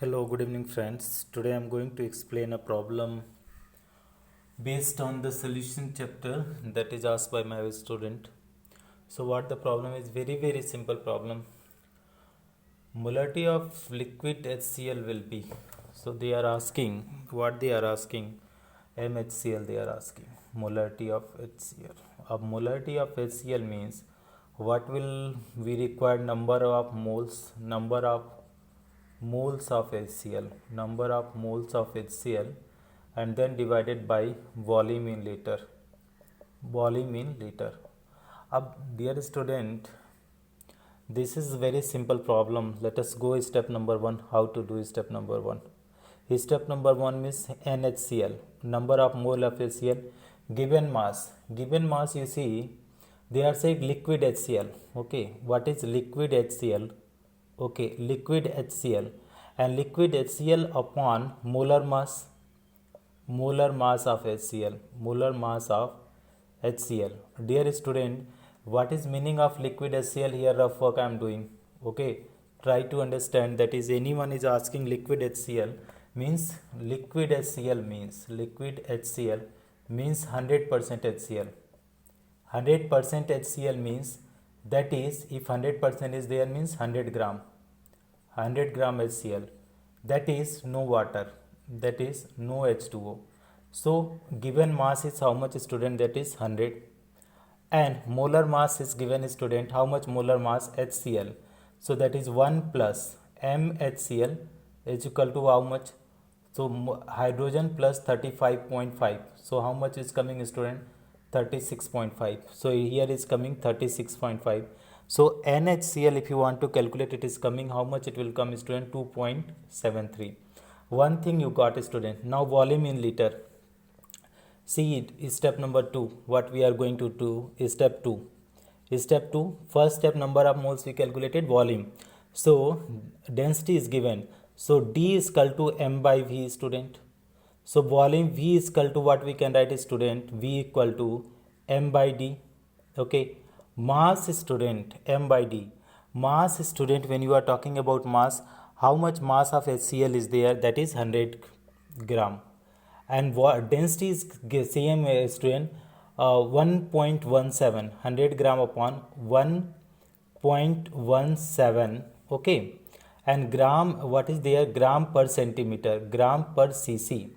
Hello, good evening, friends. Today I'm going to explain a problem based on the solution chapter that is asked by my student. So, what the problem is? Very simple problem. Molarity of liquid HCl will be. So, they are asking what they are asking. MHCl they are asking. Molarity of HCl. A molarity of HCl means what will we require number of moles, number of moles of HCl, number of moles of HCl, and then divided by volume in liter. Volume in liter. Ab, dear student, this is a very simple problem. Let us go step number 1. How to do step number 1? Step number 1 means NHCl, number of mole of HCl, given mass. Given mass, you see, they are saying liquid HCl. Okay, what is liquid HCl? Okay, liquid HCl, and liquid HCl upon molar mass of HCl, molar mass of HCl. Dear student, what is meaning of liquid HCl? Here rough work I am doing. Okay, try to understand. That is, anyone is asking liquid HCl means liquid HCl means 100% HCl. 100% HCl means, that is, if 100% is there means 100 gram. 100 gram HCl, that is no water, that is no H2O. So given mass is how much, student? That is 100, and molar mass is given, student, how much molar mass? HCl. So that is 1 plus MHCl is equal to how much? So hydrogen plus 35.5. So how much is coming, student? 36.5. So here is coming 36.5. So NHCl, if you want to calculate, it is coming, how much it will come, student? 2.73. One thing you got, student. Now volume in liter. See it is step number 2. What we are going to do is step 2. Step 2, first step, number of moles we calculated, volume. So density is given. So D is equal to M by V, student. So volume V is equal to what we can write, student? V equal to M by D. Okay. Mass, student, M by D. Mass, student, when you are talking about mass, how much mass of HCl is there? That is 100 gram. And density is same, student, 1.17, 100 gram upon 1.17. Okay. And gram, what is there? Gram per centimeter, gram per cc.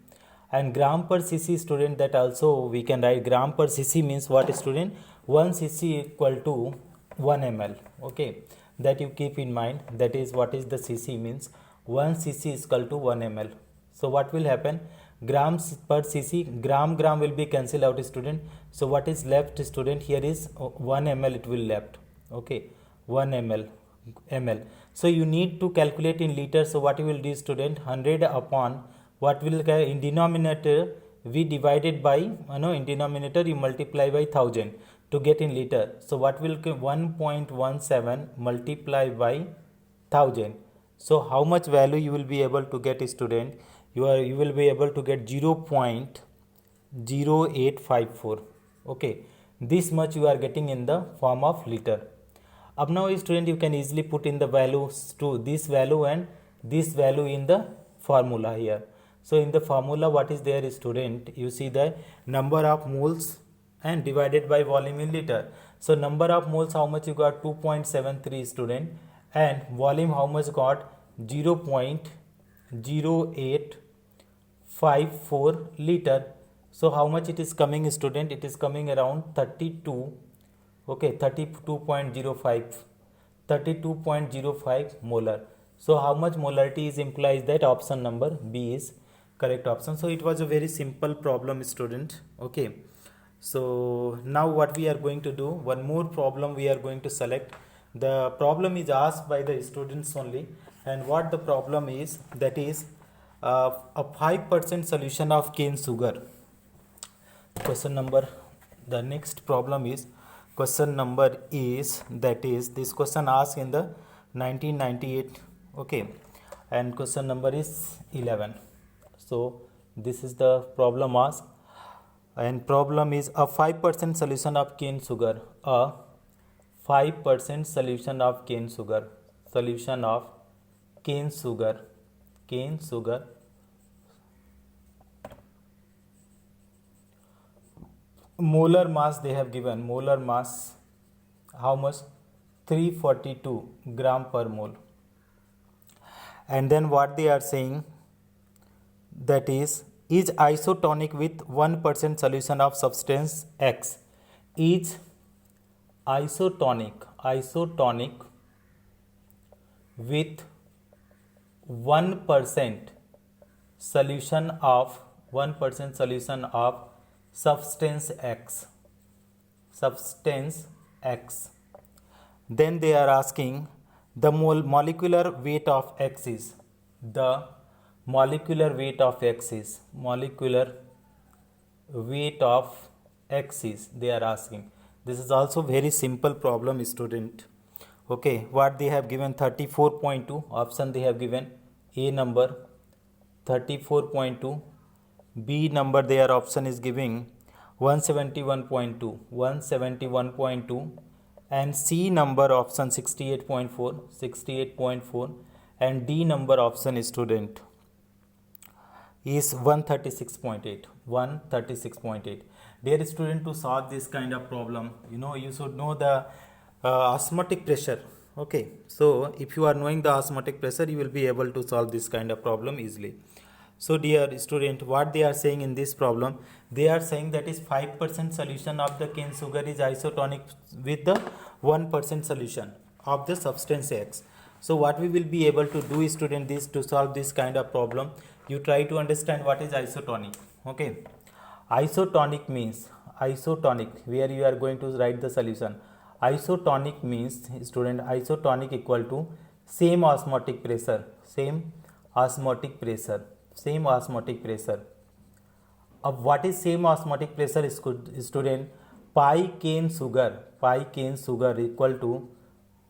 And gram per cc, student, that also we can write. Gram per cc means what, student? 1 cc equal to 1 ml. Okay, that you keep in mind. That is, what is the cc means? 1 cc is equal to 1 ml. So what will happen? Grams per cc, gram will be cancelled out, student. So what is left, student? Here is 1 ml it will left. Okay, 1 ml. So you need to calculate in liters. So what you will do, student? 100 upon what will in denominator we divided by, in denominator you multiply by 1000 to get in liter. So what will 1.17 multiply by 1000. So how much value you will be able to get, student? You will be able to get 0.0854. Okay, this much you are getting in the form of liter. Up now, student, you can easily put in the values to this value and this value in the formula here. So in the formula, what is there, student? You see the number of moles and divided by volume in liter. So number of moles, how much you got? 2.73, student, and volume how much got? 0.0854 liter. So how much it is coming, student? It is coming around 32. Okay, 32.05 molar. So how much molarity is implies? That option number B is correct option. So it was a very simple problem, student. Okay, so now what we are going to do, one more problem we are going to select. The problem is asked by the students only, and what the problem is, that is a 5% solution of cane sugar. Question number, the next problem is question number is, that is, this question asked in the 1998. Okay, and question number is 11. So this is the problem asked, and problem is a 5% solution of cane sugar. A 5% solution of cane sugar cane sugar, molar mass they have given, molar mass how much, 342 gram per mole. And then what they are saying, that is isotonic with 1% solution of substance X, is isotonic with 1% solution of substance X. Then they are asking the molecular weight of X is, the molecular weight of X is, they are asking. This is also very simple problem, student. Okay, what they have given, 34.2 option they have given, A number 34.2, B number their option is giving 171.2, and C number option 68.4, and D number option student is 136.8. Dear student, to solve this kind of problem, you should know the osmotic pressure. Okay, so if you are knowing the osmotic pressure, you will be able to solve this kind of problem easily. So dear student, what they are saying in this problem, they are saying that is 5% solution of the cane sugar is isotonic with the 1% solution of the substance X. So what we will be able to do, student, this to solve this kind of problem, you try to understand what is isotonic. Okay, isotonic means, where you are going to write the solution. Isotonic means, student, isotonic equal to same osmotic pressure. What is same osmotic pressure, student? Pi cane sugar equal to,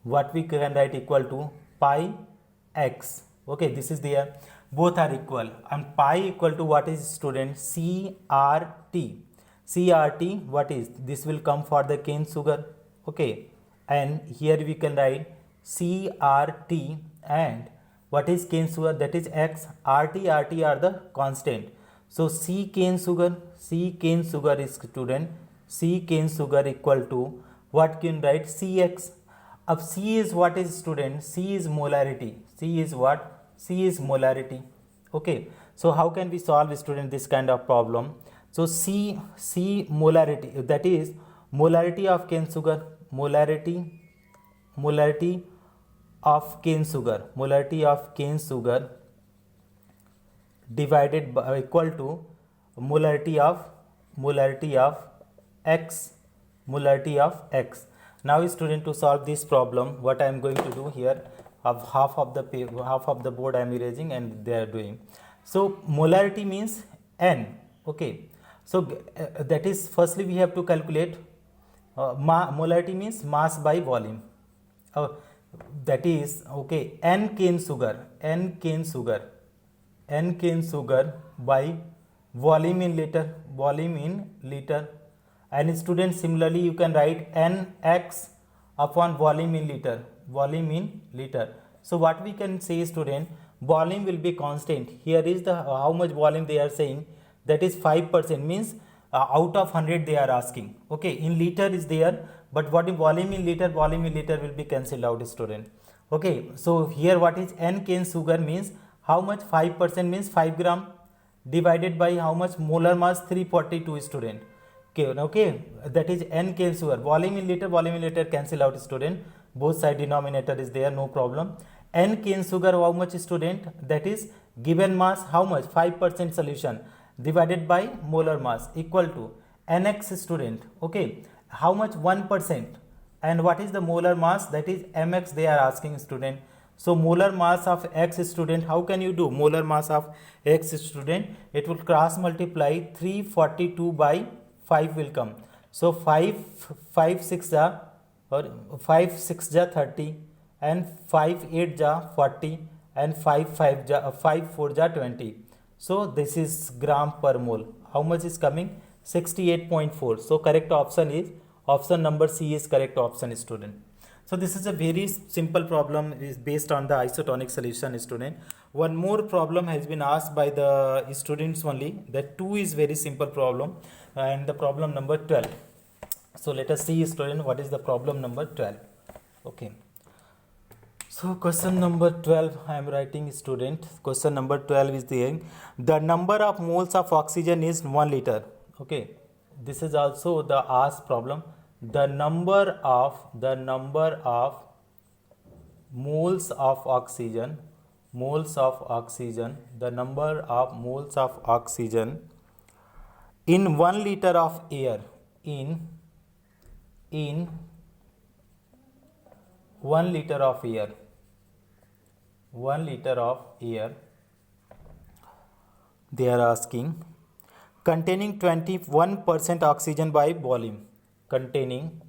what we can write, equal to pi X. Okay, this is there, both are equal, and pi equal to what is, student? CRT. What is this? Will come for the cane sugar. Okay, and here we can write CRT, and what is cane sugar? That is X. RT are the constant. So C cane sugar is, student, C cane sugar equal to, what can write? CX. अब C is what is, student? C is molarity. C is what? C is molarity. Okay, so how can we solve, student, this kind of problem? So C molarity, that is molarity of cane sugar, molarity of cane sugar divided by, equal to molarity of X. Now student, to solve this problem, what I am going to do here, of half of the board I am erasing and they are doing. So molarity means N. Okay, so that is, firstly we have to calculate molarity means mass by volume. That is, okay, N cane sugar by volume in liter. And student, similarly you can write Nx upon volume in liter. So what we can say, student, volume will be constant. Here is the how much volume they are saying, that is 5%, means out of 100 they are asking. Okay, in liter is there, but what is volume in liter will be cancelled out, student. Okay, so here what is N cane sugar means how much? 5% means 5 gram divided by how much? Molar mass 342, student. Okay, that is N cane sugar. Volume in liter cancel out, student. Both side denominator is there, no problem. N cane sugar how much, student? That is given mass how much? 5% solution divided by molar mass equal to Nx, student. Okay, how much? 1%. And what is the molar mass? That is mx they are asking, student. So molar mass of X, student, how can you do molar mass of X, student? It will cross multiply 342 by 5 will come. So 5 6 ja 30, and 5 8 ja 40, and 5 4 ja 20. So this is gram per mole. How much is coming? 68.4. So correct option is option number C is correct option, student. So this is a very simple problem, is based on the isotonic solution, student. one more problem has been asked by the students only. That 2 is very simple problem, and the problem number 12. So let us see, student, what is the problem number 12. Okay, so question number 12 I am writing, student. Question number 12 is the number of moles of oxygen is 1 liter. Okay, this is also the asked problem. The number of moles of oxygen, the number of moles of oxygen in 1 liter of air, in 1 liter of air, 1 liter of air, they are asking, containing 21% oxygen by volume, containing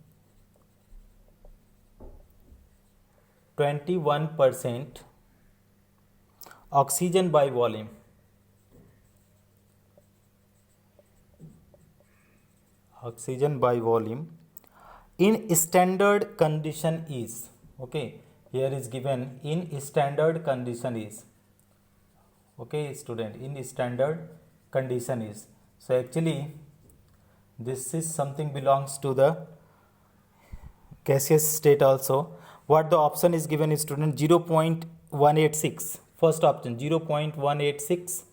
21% oxygen by volume, in standard condition is. Okay, here is given in standard condition is. Okay, student, in standard condition is. So actually this is something belongs to the gaseous state also. What the option is given is, student, 0.186. First option 0.186,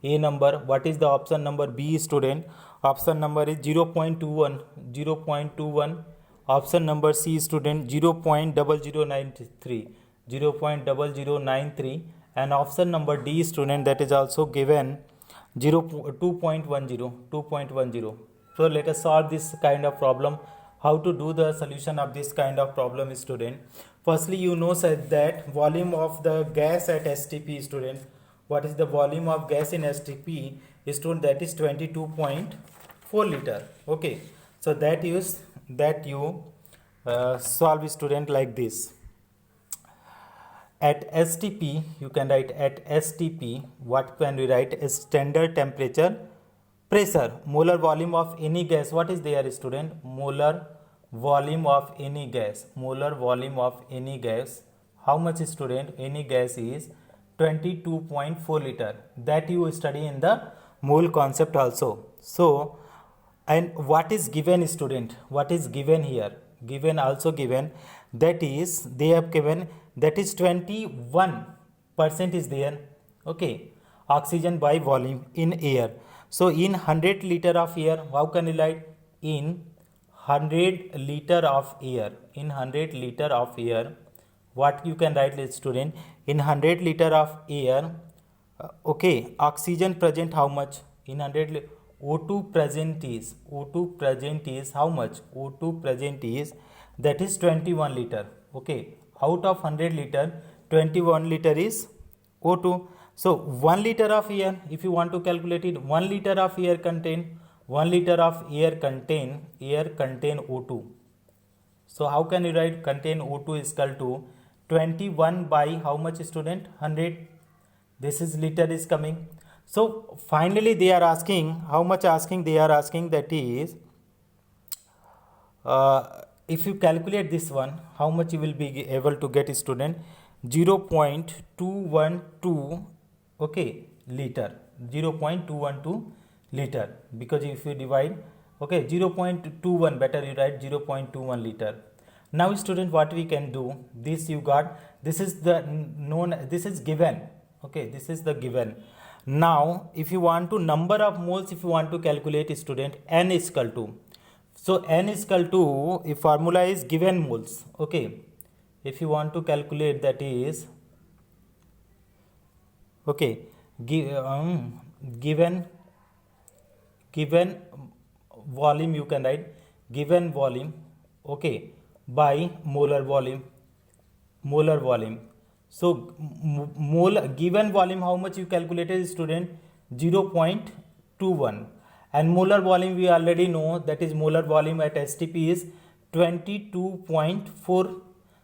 A number. What is the option number B, student? Option number is 0.21. Option number C, student, 0.0093. And option number D, student, that is also given 2.10. So let us solve this kind of problem. How to do the solution of this kind of problem, student? Firstly, you know said that volume of the gas at STP, student. What is the volume of gas in STP, student? That is 22.4 liter. Okay, so that you solve, student, like this. At STP, you can write at STP, what can we write? Standard temperature, pressure, molar volume of any gas. What is there, student? Molar volume of any gas. How much, student? Any gas is 22.4 liter. That you study in the mole concept also. So, and what is given, student? What is given here? That is, they have given, that is 21% is there. Okay, oxygen by volume in air. So in 100 liter of air, how can you write? In 100 liter of air, what you can write, student? In 100 liter of air, okay, oxygen present how much? In 100 O2 present is how much? O2 present is, that is 21 liter. Okay, out of 100 liter, 21 liter is O2. So 1 liter of air, if you want to calculate it, 1 liter of air contain O2. So how can you write? Contain O2 is equal to 21 by how much, student? 100. This is liter is coming. So finally they are asking, how much asking? They are asking, that is, if you calculate this one, how much you will be able to get, student? 0.212, okay, liter. 0.212 liter, because if you divide, okay, 0.21, better you write 0.21 liter. Now, student, what we can do? This you got, this is the known, this is given. Okay, this is the given. Now if you want to number of moles, if you want to calculate, student, N is equal to, so N is equal to, if formula is given moles. Okay, if you want to calculate, that is, okay, given volume, you can write given volume, okay, by molar volume. So given volume, how much you calculated, student? 0.21. And molar volume we already know, that is molar volume at STP is 22.4.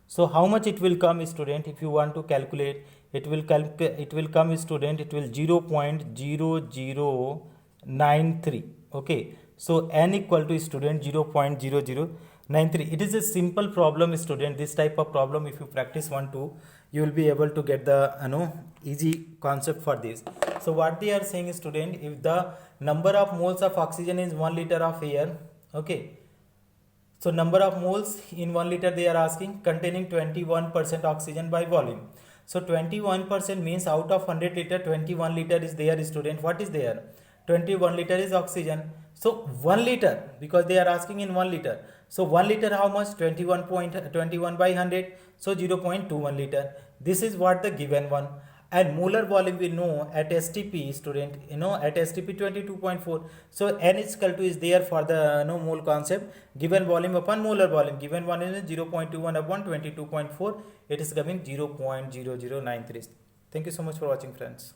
So how much it will come, student? If you want to calculate, it will come, student, it will 0.0093. Okay, so N equal to, student, 0.0093. 93. It is a simple problem, student. This type of problem, if you practice 1 2, you will be able to get the easy concept for this. So what they are saying, student, if the number of moles of oxygen is 1 liter of air, okay, so number of moles in 1 liter they are asking, containing 21% oxygen by volume. So 21% means out of 100 liter, 21 liter is there, student. What is there? 21 liter is oxygen. So 1 liter, because they are asking in 1 liter. So 1 liter how much? 21.21 by 100. So 0.21 liter. This is what the given one. And molar volume we know at STP, student, at STP 22.4. So N is equal to is there for the mole concept. Given volume upon molar volume. Given one is 0.21 upon 22.4. It is coming 0.0093. Thank you so much for watching, friends.